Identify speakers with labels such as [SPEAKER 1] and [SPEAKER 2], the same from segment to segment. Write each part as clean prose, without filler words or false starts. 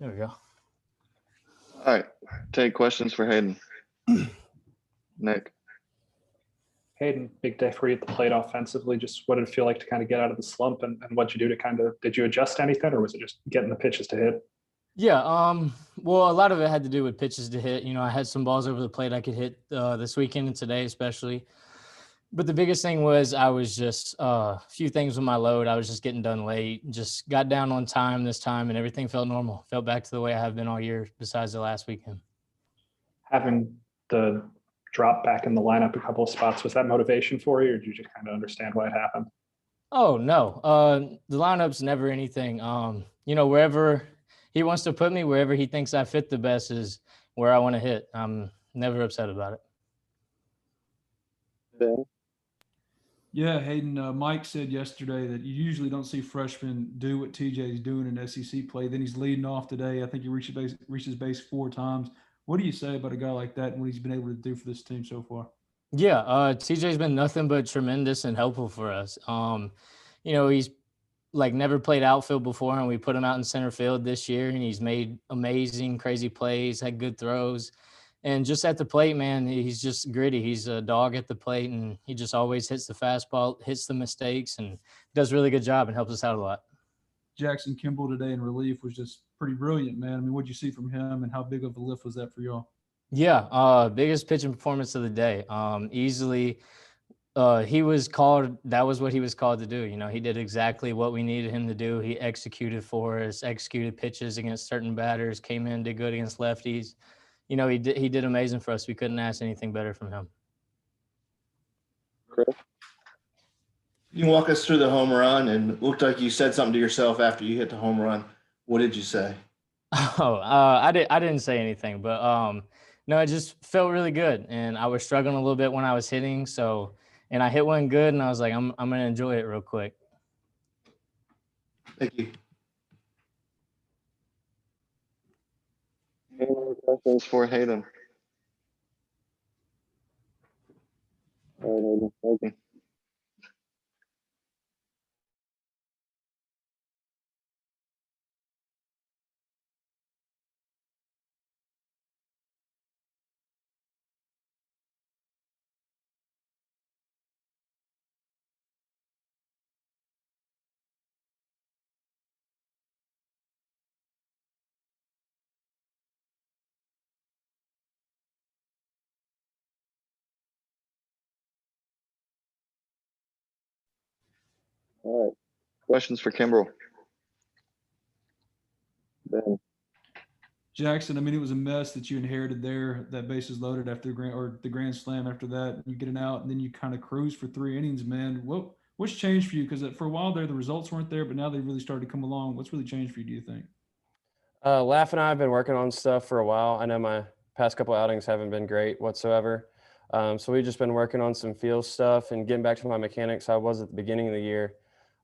[SPEAKER 1] There we go.
[SPEAKER 2] All right. Take questions for Hayden. Nick.
[SPEAKER 3] Hayden, big day for you at the plate offensively. Just what did it feel like to kind of get out of the slump, and what'd you do to kind of, did you adjust anything, or was it just getting the pitches to hit?
[SPEAKER 1] Yeah, well, a lot of it had to do with pitches to hit. You know, I had some balls over the plate I could hit this weekend and today, especially. But the biggest thing was I was just a few things with my load. I was just getting done late, just got down on time this time, and everything felt normal. Felt back to the way I have been all year, besides the last weekend.
[SPEAKER 3] Having the drop back in the lineup a couple of spots, was that motivation for you, or did you just kind of understand why it happened?
[SPEAKER 1] Oh no, the lineup's never anything. You know, wherever he wants to put me, wherever he thinks I fit the best is where I want to hit. I'm never upset about it.
[SPEAKER 2] Ben.
[SPEAKER 4] Yeah, Hayden. Mike said yesterday that you usually don't see freshmen do what TJ's doing in SEC play. Then he's leading off today. I think he reached his base 4 times. What do you say about a guy like that and what he's been able to do for this team so far?
[SPEAKER 1] Yeah, TJ's been nothing but tremendous and helpful for us. You know, he's like never played outfield before, and we put him out in center field this year, and he's made amazing, crazy plays, had good throws, and just at the plate, man, he's just gritty. He's a dog at the plate, and he just always hits the fastball, hits the mistakes, and does a really good job and helps us out a lot.
[SPEAKER 4] Jackson Kimball today in relief was just pretty brilliant, man. I mean, what'd you see from him, and how big of a lift was that for y'all?
[SPEAKER 1] Yeah, biggest pitching performance of the day. Easily, he was called. That was what he was called to do. You know, he did exactly what we needed him to do. He executed for us, executed pitches against certain batters, came in, did good against lefties. You know, he did amazing for us. We couldn't ask anything better from him.
[SPEAKER 2] Chris.
[SPEAKER 5] You can walk us through the home run, and it looked like you said something to yourself after you hit the home run. What did you say?
[SPEAKER 1] Oh, I didn't say anything, but no, it just felt really good, and I was struggling a little bit when I was hitting. So, and I hit one good, and I was like, I'm gonna enjoy it real quick.
[SPEAKER 5] Thank you.
[SPEAKER 2] Any more questions for Hayden? All right, Hayden. Thank you. All right. Questions for Kimbrel? Ben.
[SPEAKER 4] Jackson, I mean, it was a mess that you inherited there. That bases loaded after the grand slam. After that, you get an out, and then you kind of cruise for 3 innings. Man, what's changed for you? Because for a while there, the results weren't there, but now they really started to come along. What's really changed for you? Do you think?
[SPEAKER 6] Laugh and I have been working on stuff for a while. I know my past couple outings haven't been great whatsoever. So we've just been working on some field stuff and getting back to my mechanics I was at the beginning of the year.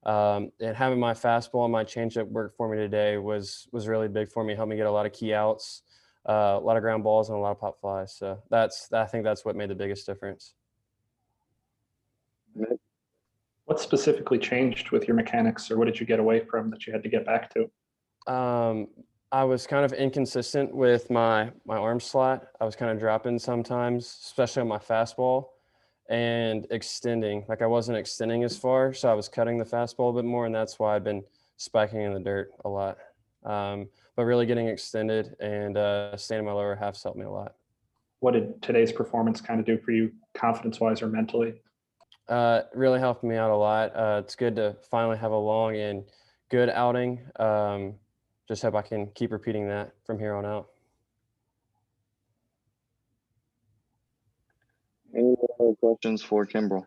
[SPEAKER 6] And having my fastball and my changeup work for me today was really big for me. Helped me get a lot of key outs, a lot of ground balls, and a lot of pop flies. So I think that's what made the biggest difference.
[SPEAKER 2] Nick.
[SPEAKER 3] What specifically changed with your mechanics, or what did you get away from that you had to get back to?
[SPEAKER 6] I was kind of inconsistent with my arm slot. I was kind of dropping sometimes, especially on my fastball, and extending. Like I wasn't extending as far, so I was cutting the fastball a bit more, and that's why I've been spiking in the dirt a lot. But really getting extended and staying in my lower halves helped me a lot.
[SPEAKER 3] What did today's performance kind of do for you, confidence-wise or mentally?
[SPEAKER 6] Really helped me out a lot. It's good to finally have a long and good outing. Just hope I can keep repeating that from here on out.
[SPEAKER 2] Any other questions for Kimbrel?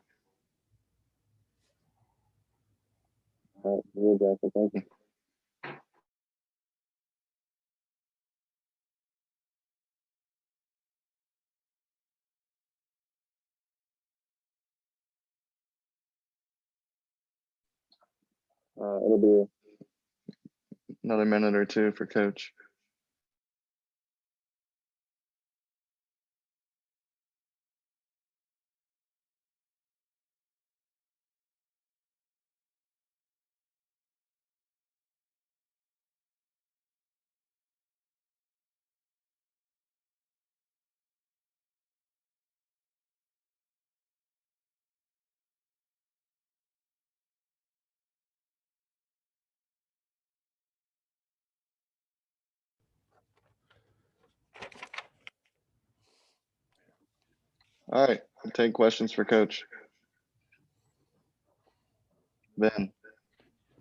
[SPEAKER 2] All right, Jackson. Thank you. It'll be another minute or two for Coach. All right, I'll take questions for Coach. Ben.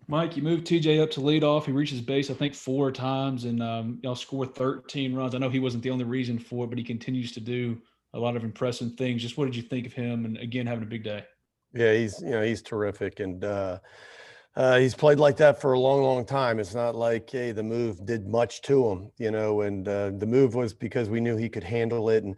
[SPEAKER 4] Mike, you moved TJ up to lead off. He reaches base, I think, 4 times, and y'all score 13 runs. I know he wasn't the only reason for it, but he continues to do a lot of impressive things. Just what did you think of him? And again, having a big day.
[SPEAKER 7] Yeah, he's terrific, and he's played like that for a long, long time. It's not like, hey, the move did much to him, and the move was because we knew he could handle it, and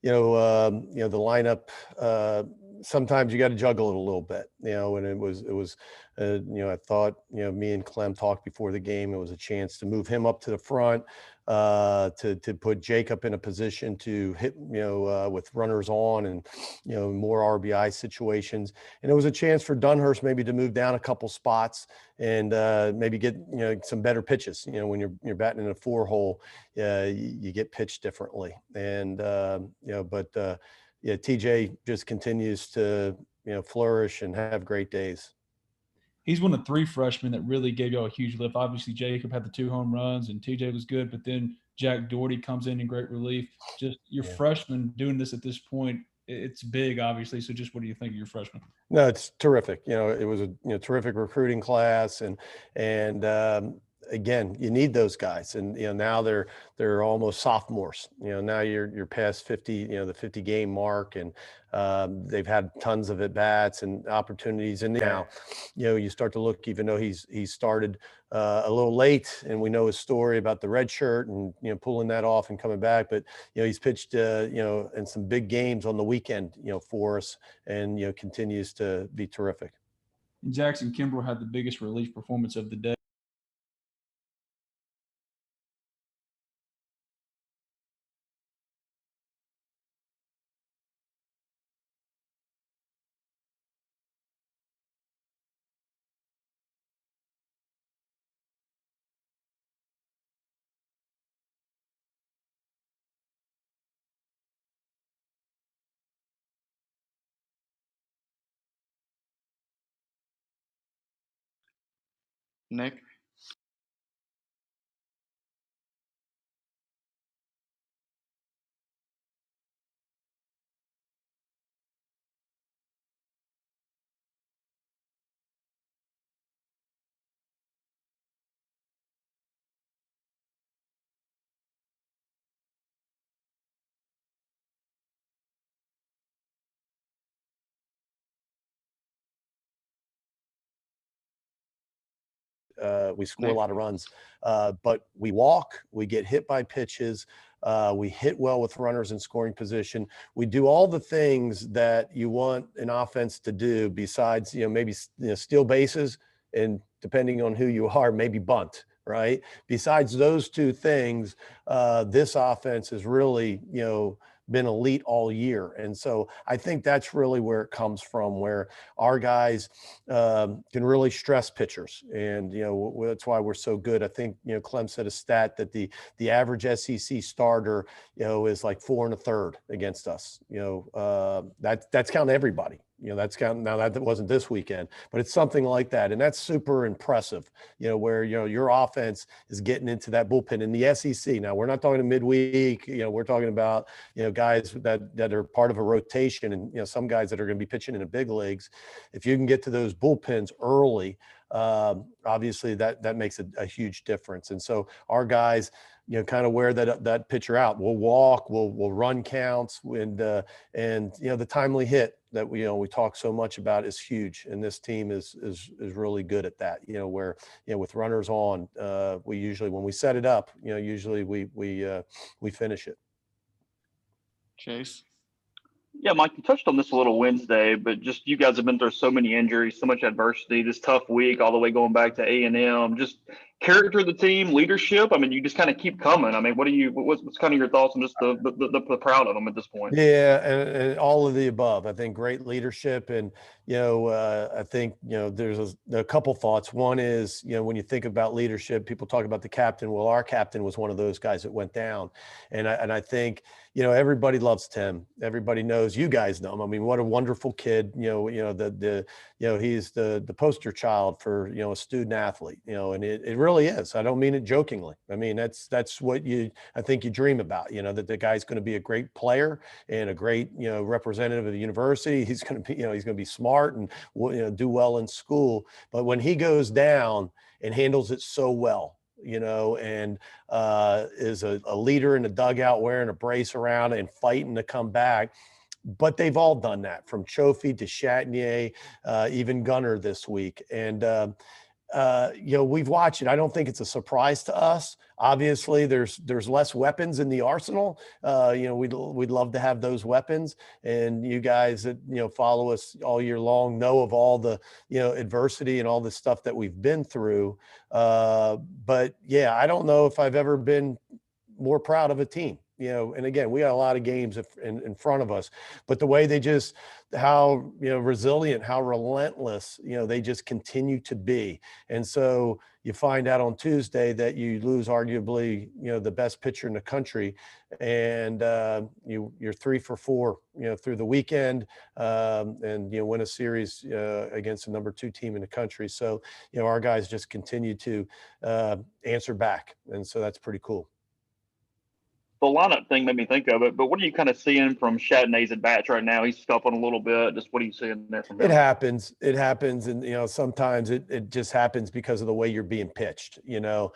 [SPEAKER 7] the lineup. Sometimes you got to juggle it a little bit, and it was, I thought, me and Clem talked before the game. It was a chance to move him up to the front, to put Jacob in a position to hit, with runners on and, more RBI situations. And it was a chance for Dunhurst maybe to move down a couple spots and maybe get, some better pitches. When you're batting in a 4-hole, you get pitched differently. And, yeah, TJ just continues to, flourish and have great days.
[SPEAKER 4] He's one of 3 freshmen that really gave y'all a huge lift. Obviously, Jacob had the 2 home runs and TJ was good, but then Jack Doherty comes in great relief. Just your freshman doing this at this point, it's big, obviously. So just what do you think of your freshman?
[SPEAKER 7] No, it's terrific. It was a terrific recruiting class, and again, you need those guys, and now they're almost sophomores. Now you're past 50, the 50 game mark, and they've had tons of at bats and opportunities. And now, you start to look, even though he's started a little late, and we know his story about the red shirt and pulling that off and coming back, but he's pitched in some big games on the weekend for us, and continues to be terrific.
[SPEAKER 4] And Jackson Kimbrell had the biggest relief performance of the day.
[SPEAKER 2] Nick.
[SPEAKER 7] We score a lot of runs, but we walk, we get hit by pitches, we hit well with runners in scoring position. We do all the things that you want an offense to do besides, maybe steal bases, and depending on who you are, maybe bunt, right? Besides those 2 things, this offense is really, been elite all year. And so I think that's really where it comes from, where our guys can really stress pitchers. And, that's why we're so good. I think, Clem said a stat that the average SEC starter, is like 4 1/3 against us. That's counting everybody. That's counting. Now that wasn't this weekend, but it's something like that. And that's super impressive, where, your offense is getting into that bullpen in the SEC. Now we're not talking to midweek, we're talking about, guys that are part of a rotation, and, some guys that are going to be pitching in the big leagues. If you can get to those bullpens early, obviously that makes a huge difference. And so our guys, kind of wear that pitcher out. We'll walk, we'll run counts, and the timely hit that we talk so much about is huge. And this team is really good at that. Where with runners on, we usually, when we set it up, usually we finish it.
[SPEAKER 2] Chase.
[SPEAKER 8] Yeah, Mike, you touched on this a little Wednesday, but just you guys have been through so many injuries, so much adversity, this tough week, all the way going back to A&M. Just character of the team, leadership. I mean, you just kind of keep coming. I mean, what's kind of your thoughts on just the proud of them at this point?
[SPEAKER 7] Yeah, and all of the above. I think great leadership, and I think there's a couple thoughts. One is when you think about leadership, people talk about the captain. Well, our captain was one of those guys that went down, and I think everybody loves Tim. Everybody knows, you guys know him. I mean, what a wonderful kid. He's the poster child for a student athlete. And it really really is. I don't mean it jokingly. I mean, that's what I think you dream about, that the guy's going to be a great player and a great, representative of the university. He's going to be, he's going to be smart and, do well in school. But when he goes down and handles it so well, and is a leader in the dugout, wearing a brace around and fighting to come back. But they've all done that, from Chofie to Chatinier, even Gunner this week. And, we've watched it. I don't think it's a surprise to us. Obviously, there's less weapons in the arsenal. We'd love to have those weapons. And you guys that, follow us all year long know of all the, adversity and all the stuff that we've been through. But yeah, I don't know if I've ever been more proud of a team. And again, we got a lot of games in front of us, but the way how resilient, how relentless, they just continue to be. And so you find out on Tuesday that you lose arguably, the best pitcher in the country, and you're 3 for 4, through the weekend, and win a series against the number 2 team in the country. So, our guys just continue to answer back, and so that's pretty cool.
[SPEAKER 8] The lineup thing made me think of it, but what are you kind of seeing from Chatney's at bats right now? He's scuffling a little bit. Just what are you seeing there from him?
[SPEAKER 7] It happens. And, sometimes it just happens because of the way you're being pitched, but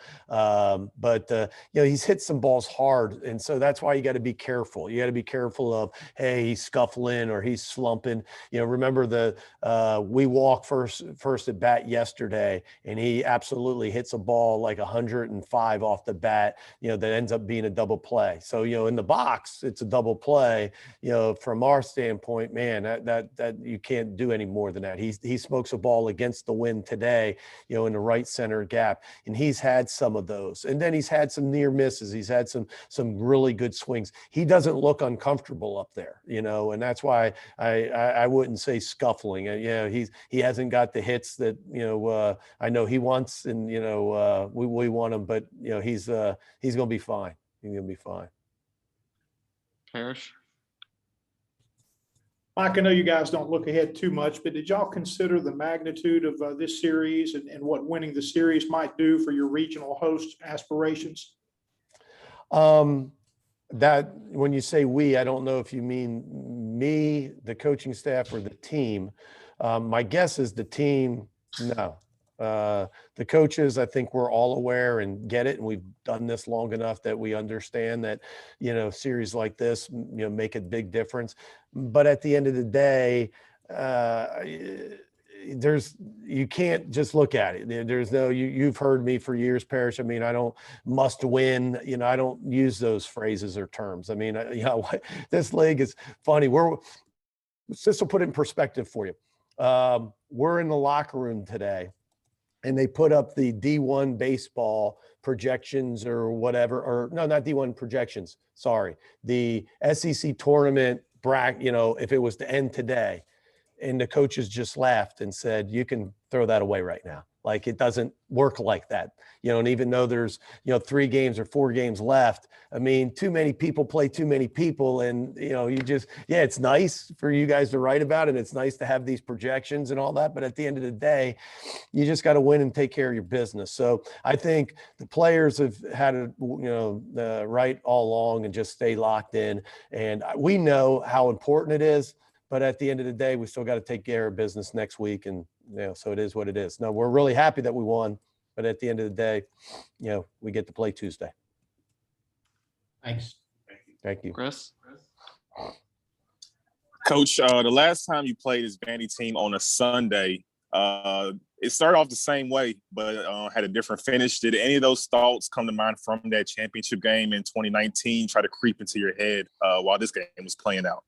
[SPEAKER 7] he's hit some balls hard. And so that's why you got to be careful. You got to be careful of, hey, he's scuffling or he's slumping. Remember we walked first at bat yesterday, and he absolutely hits a ball like 105 off the bat, that ends up being a double play. So, in the box, it's a double play. From our standpoint, man, that you can't do any more than that. He smokes a ball against the wind today, in the right center gap, and he's had some of those. And then he's had some near misses. He's had some really good swings. He doesn't look uncomfortable up there, and that's why I wouldn't say scuffling. He hasn't got the hits that I know he wants, and we want him, but he's going to be fine. He's going to be fine.
[SPEAKER 9] Parrish?
[SPEAKER 10] Mike, I know you guys don't look ahead too much, but did y'all consider the magnitude of this series and what winning the series might do for your regional host aspirations?
[SPEAKER 7] That when you say we, I don't know if you mean me, the coaching staff, or the team. My guess is the team, no. The coaches, I think we're all aware and get it, and we've done this long enough that we understand that series like this make a big difference. But at the end of the day, you can't just look at it. There's no, you've heard me for years, Parrish. I mean, I don't must win. I don't use those phrases or terms. I mean, this league is funny. This will put it in perspective for you. We're in the locker room today, and they put up the D1 baseball projections or whatever, or no, not D1 projections. Sorry. The SEC tournament bracket, if it was to end today, and the coaches just laughed and said, you can throw that away right now. Like, it doesn't work like that, and even though there's, 3 games or 4 games left, I mean, too many people play too many people. And, it's nice for you guys to write about it. It's nice to have these projections and all that. But at the end of the day, you just got to win and take care of your business. So I think the players have had it, right all along, and just stay locked in. And we know how important it is. But at the end of the day, we still got to take care of business next week. And, so it is what it is. Now, we're really happy that we won. But at the end of the day, we get to play Tuesday.
[SPEAKER 9] Thanks.
[SPEAKER 7] Thank you.
[SPEAKER 9] Chris?
[SPEAKER 11] Coach, the last time you played this Vandy team on a Sunday, it started off the same way, but had a different finish. Did any of those thoughts come to mind from that championship game in 2019 try to creep into your head while this game was playing out?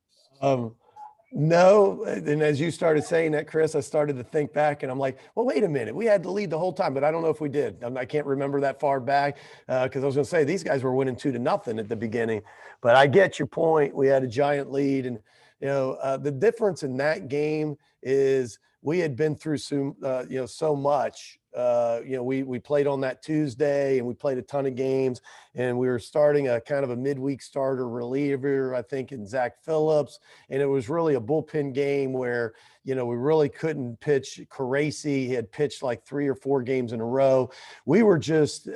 [SPEAKER 7] No. And as you started saying that, Chris, I started to think back, and I'm like, well, wait a minute. We had the lead the whole time, but I don't know if we did. I can't remember that far back because I was going to say these guys were winning 2-0 at the beginning. But I get your point. We had a giant lead. And, the difference in that game is we had been through so much We played on that Tuesday and we played a ton of games, and we were starting a kind of a midweek starter reliever, I think, in Zach Phillips. And it was really a bullpen game where, we really couldn't pitch Caracci. He had pitched like 3 or 4 games in a row. We were just,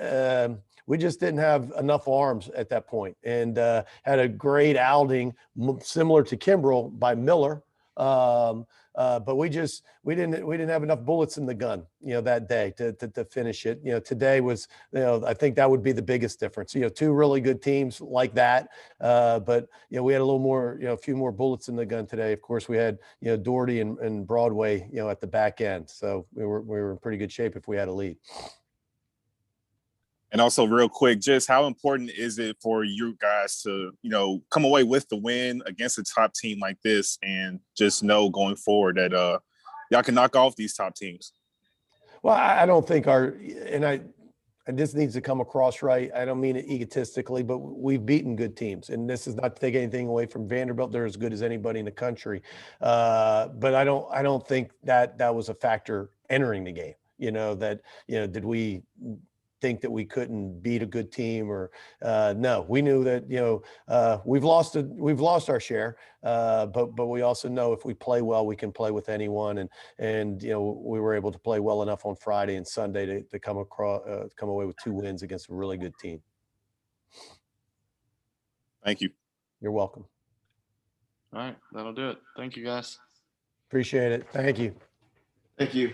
[SPEAKER 7] we just didn't have enough arms at that point, and had a great outing similar to Kimbrel by Miller. But we didn't have enough bullets in the gun, that day to finish it. Today was, I think that would be the biggest difference. 2 really good teams like that. But we had a little more, a few more bullets in the gun today. Of course, we had, Doherty and Broadway, at the back end. So we were in pretty good shape if we had a lead.
[SPEAKER 11] And also, real quick, just how important is it for you guys to, come away with the win against a top team like this, and just know going forward that y'all can knock off these top teams?
[SPEAKER 7] Well, I don't think and this needs to come across right. I don't mean it egotistically, but we've beaten good teams, and this is not to take anything away from Vanderbilt. They're as good as anybody in the country, but I don't think that was a factor entering the game. Did we think that we couldn't beat a good team, or no? We knew that we've lost our share, but we also know if we play well, we can play with anyone, and we were able to play well enough on Friday and Sunday to come away with 2 wins against a really good team.
[SPEAKER 11] Thank you.
[SPEAKER 7] You're welcome.
[SPEAKER 2] All right, that'll do it. Thank you, guys.
[SPEAKER 7] Appreciate it. Thank you.
[SPEAKER 5] Thank you.